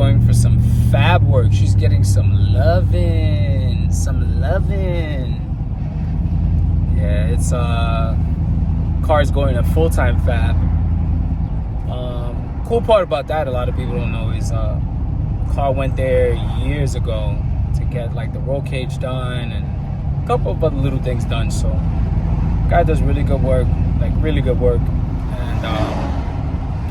going for some fab work. She's getting some lovin'. Yeah, it's car's going to FulltimeFab. Cool part about that, a lot of people don't know, is car went there years ago to get like the roll cage done and a couple of other little things done. So guy does really good work, like really good work, and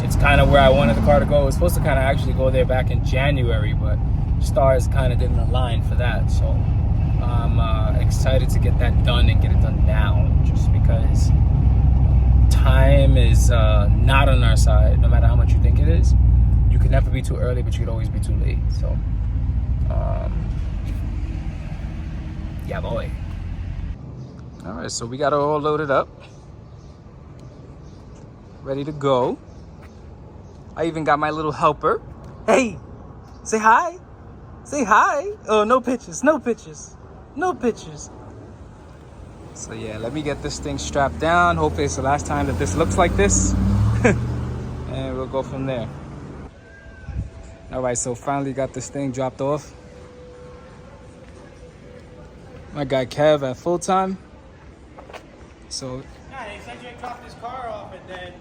it's kind of where I wanted the car to go. It was supposed to kind of actually go there back in January, but stars kind of didn't align for that. So I'm excited to get that done and get it done now, just because time is not on our side. No matter how much you think it is, you can never be too early, but you could always be too late. So yeah, boy. All right, so we got it all loaded up, ready to go. I even got my little helper. Hey, say hi. Say hi. Oh, no pictures, no pictures, no pictures. So yeah, let me get this thing strapped down. Hopefully it's the last time that this looks like this. And we'll go from there. All right, so finally got this thing dropped off. My guy Kev at Full Time. So yeah, they said you dropped this car off, and then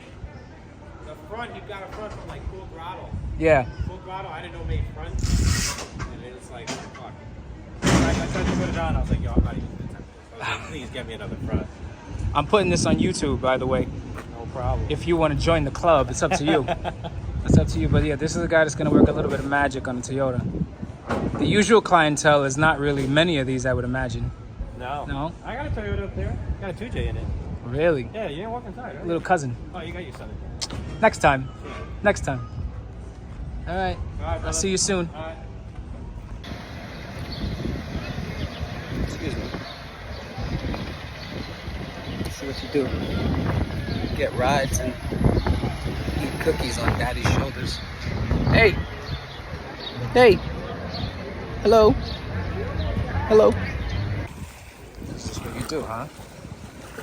the front, you got a front from like Full Throttle. yeah. Full Throttle, I didn't know made front. And it was like, fuck. I tried to put it on, I was like, yo, I'm not even gonna attempt this. I was like, please get me another front. I'm putting this on YouTube, by the way. No problem. If you want to join the club, it's up to you. It's up to you. But yeah, this is a guy that's going to work a little bit of magic on the Toyota. The usual clientele is not really many of these, I would imagine. No. No? I got a Toyota up there. Got a 2J in it. Really? Yeah, you didn't walk inside, right? Little cousin. Oh, you got your son in there. Next time. Yeah. Next time. All right. All right, brother. I'll see you soon. All right. Excuse me. Let's see what you do. Get rides and eat cookies on daddy's shoulders. Hey. Hey. Hello. Hello. This is what you do, huh?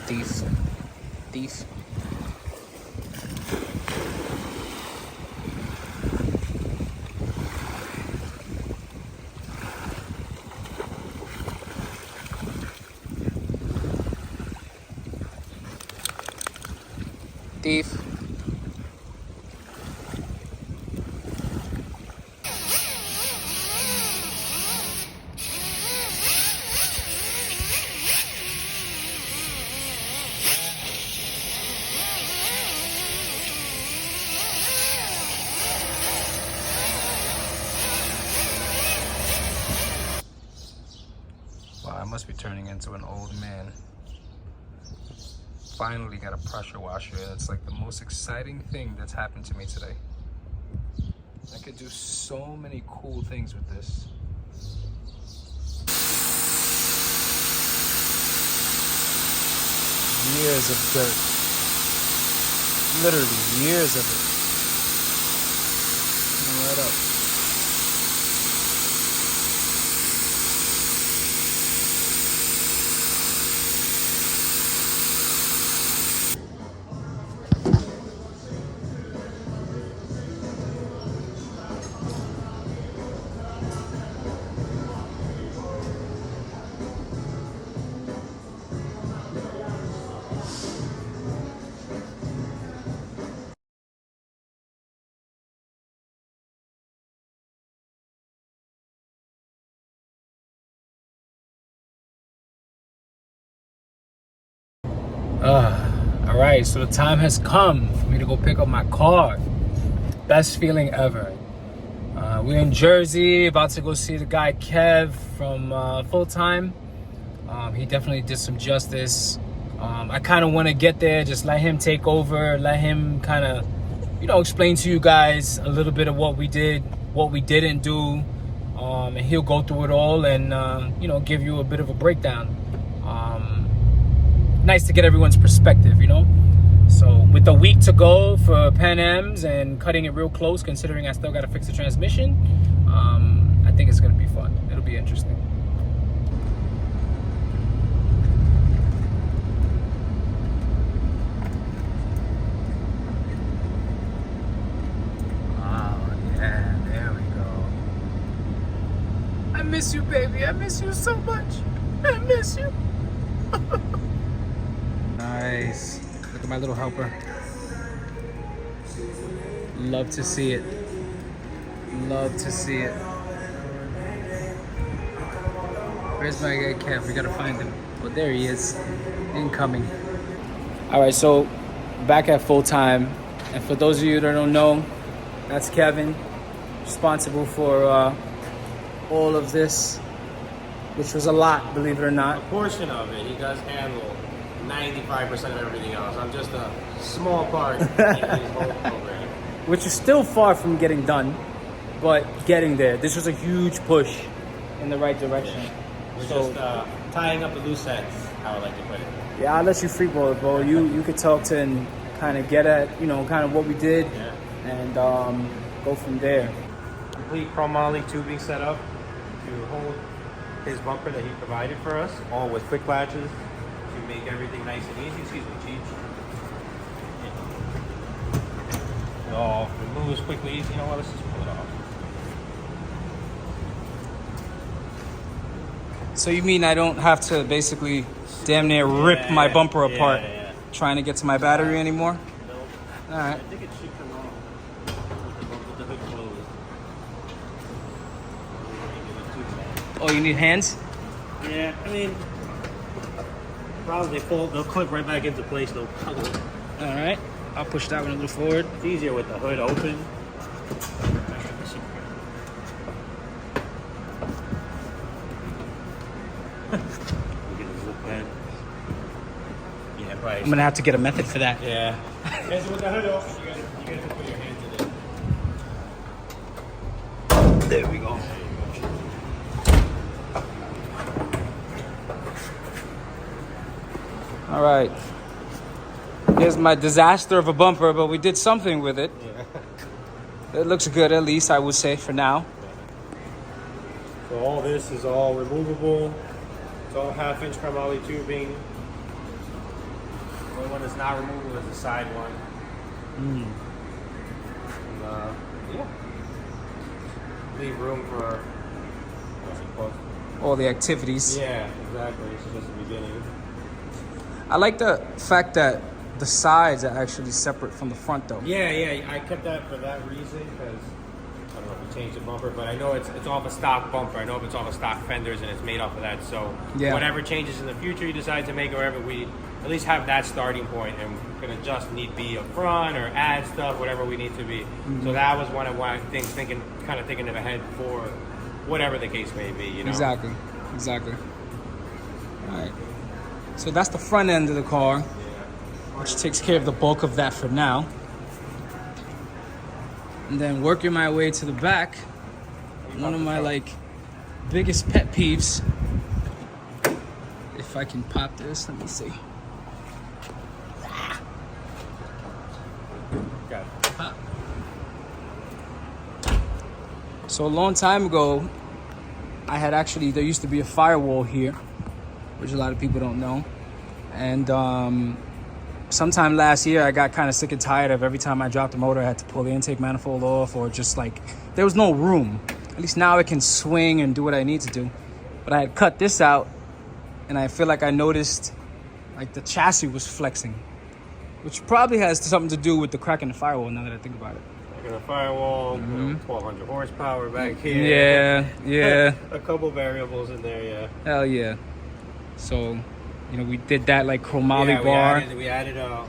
Thief. Thief. Thief. Wow, I must be turning into an old man. Finally got a pressure washer. It's like the most exciting thing that's happened to me today. I could do so many cool things with this. Years of dirt. Literally years of it. Right up. All right, so the time has come for me to go pick up my car. Best feeling ever. We're in Jersey, about to go see the guy Kev from Full Time. He definitely did some justice. I kind of want to get there, just let him take over, let him kind of, explain to you guys a little bit of what we did, what we didn't do, and he'll go through it all and, give you a bit of a breakdown. Nice to get everyone's perspective, So with a week to go for Pan Ams and cutting it real close, considering I still got to fix the transmission, I think it's going to be fun. It'll be interesting. Oh, yeah, there we go. miss you, baby. I miss you so much. I miss you. Nice. Look at my little helper. Love to see it. Love to see it. Where's my guy Kev? We gotta find him. Oh, there he is. Incoming. All right, so back at Full Time. And for those of you that don't know, that's Kevin, responsible for all of this, which was a lot, believe it or not. A portion of it. He does handle 95% of everything else. I'm just a small part in his whole program. Which is still far from getting done, but getting there. This was a huge push in the right direction. Yeah. We're So- just tying up the loose ends, how I like to put it. Yeah, I'll let you freeball it, bro. You could talk to and kind of get at, kind of what we did, Yeah. and go from there. Complete chromoly tubing set up to hold his bumper that he provided for us, all with quick latches to make everything nice and easy. Excuse me, Cheech. It all removes quickly. You know what? Let's just pull it off. So you mean I don't have to basically damn near rip my bumper apart Yeah. trying to get to my battery anymore? No, All right. I think it should come off with the hood closed. Oh, you need hands? Yeah, I mean, probably they'll clip right back into place. They'll All right. I'll push that one a little forward. It's easier with the hood open. Yeah, probably. I'm gonna have to get a method for that. Yeah. With the hood open, you guys can put your hands in it. There we go. All right. Here's my disaster of a bumper, but we did something with it. Yeah. It looks good, at least I would say, for now. So all this is all removable. It's all 1/2-inch chromoly tubing. The only one that's not removable is the side one. And, yeah. Leave room for what's it called? All the activities. Yeah, exactly. This is just the beginning. I like the fact that the sides are actually separate from the front, though. Yeah. I kept that for that reason because I don't know if we changed the bumper, but I know it's off a stock bumper. I know if it's off of stock fenders and it's made off of that. So Yeah. whatever changes in the future you decide to make, or whatever, we at least have that starting point, and we can adjust need be up front or add stuff, whatever we need to be. So that was one of my things, thinking of ahead for whatever the case may be. Exactly. All right. So that's the front end of the car, which takes care of the bulk of that for now. And then working my way to the back, one of my biggest pet peeves. If I can pop this, let me see. Got it. So a long time ago, there used to be a firewall here, which a lot of people don't know. And sometime last year, I got kind of sick and tired of every time I dropped the motor, I had to pull the intake manifold off, or just there was no room. At least now I can swing and do what I need to do. But I had cut this out, and I feel like I noticed the chassis was flexing, which probably has something to do with the crack in the firewall, now that I think about it. Like a firewall, 1,200 horsepower back here. Yeah. A couple variables in there, yeah. Hell yeah. So, we did that chromoly bar. We added a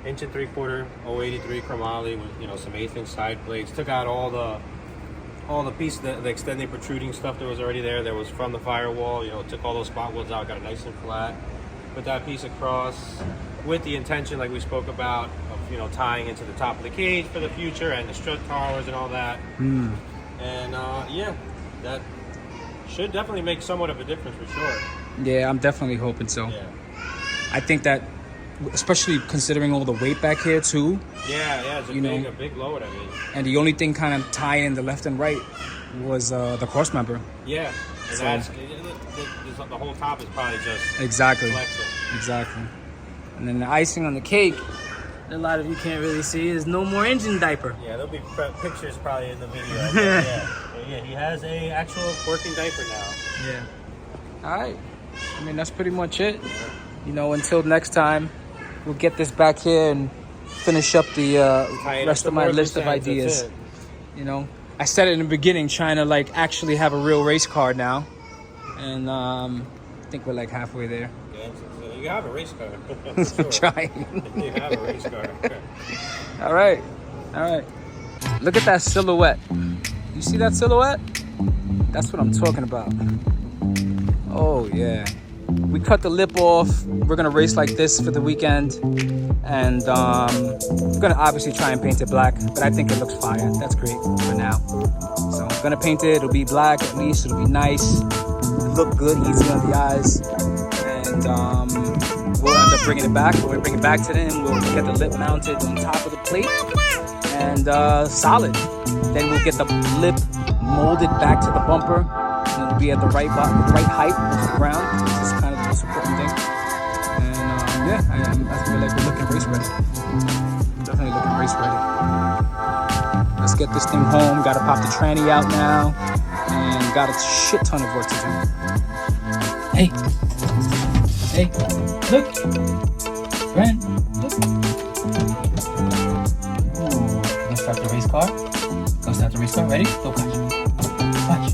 1 3/4 083 chromoly with some 1/8-inch side plates. Took out all the piece, the extended protruding stuff that was already there. That was from the firewall. Took all those spot welds out, got it nice and flat. Put that piece across with the intention, like we spoke about, of tying into the top of the cage for the future and the strut towers and all that. And that should definitely make somewhat of a difference for sure. Yeah, I'm definitely hoping so. Yeah. I think that, especially considering all the weight back here too, Yeah, it's a big load, I mean. and the only thing kind of tying the left and right was the cross member. Yeah, and So- the whole top is probably just Exactly. flexing. Exactly. And then the icing on the cake a lot of you can't really see is no more engine diaper. Yeah, there'll be pictures probably in the video. Yeah, he has a actual working diaper now. Yeah. All right. I mean, that's pretty much it. You know, until next time, we'll get this back here and finish up the rest of my list of ideas. You know, I said it in the beginning, trying to like actually have a real race car now, and I think we're like halfway there. Yeah, so you have a race car. Sure. Trying. You have a race car. All right. Look at that silhouette. You see that silhouette? That's what I'm talking about. Oh yeah. We cut the lip off. We're gonna race like this for the weekend, and we're gonna obviously try and paint it black, but I think it looks fire. That's great for now. So I'm gonna paint it. It'll be black at least. It'll be nice. It'll look good, easy on the eyes, and we'll end up bringing it back. When we bring it back to them, we'll get the lip mounted on top of the plate and solid. Then we'll get the lip molded back to the bumper. And it'll be at the right height of the ground. This is kind of the most important thing. And yeah, I feel like we're looking race ready. Definitely looking race ready. Let's get this thing home. Got to pop the tranny out now, and got a shit ton of work to do. Hey, look, Ren, look. Ooh, let's start the race car. Ready? Go watch.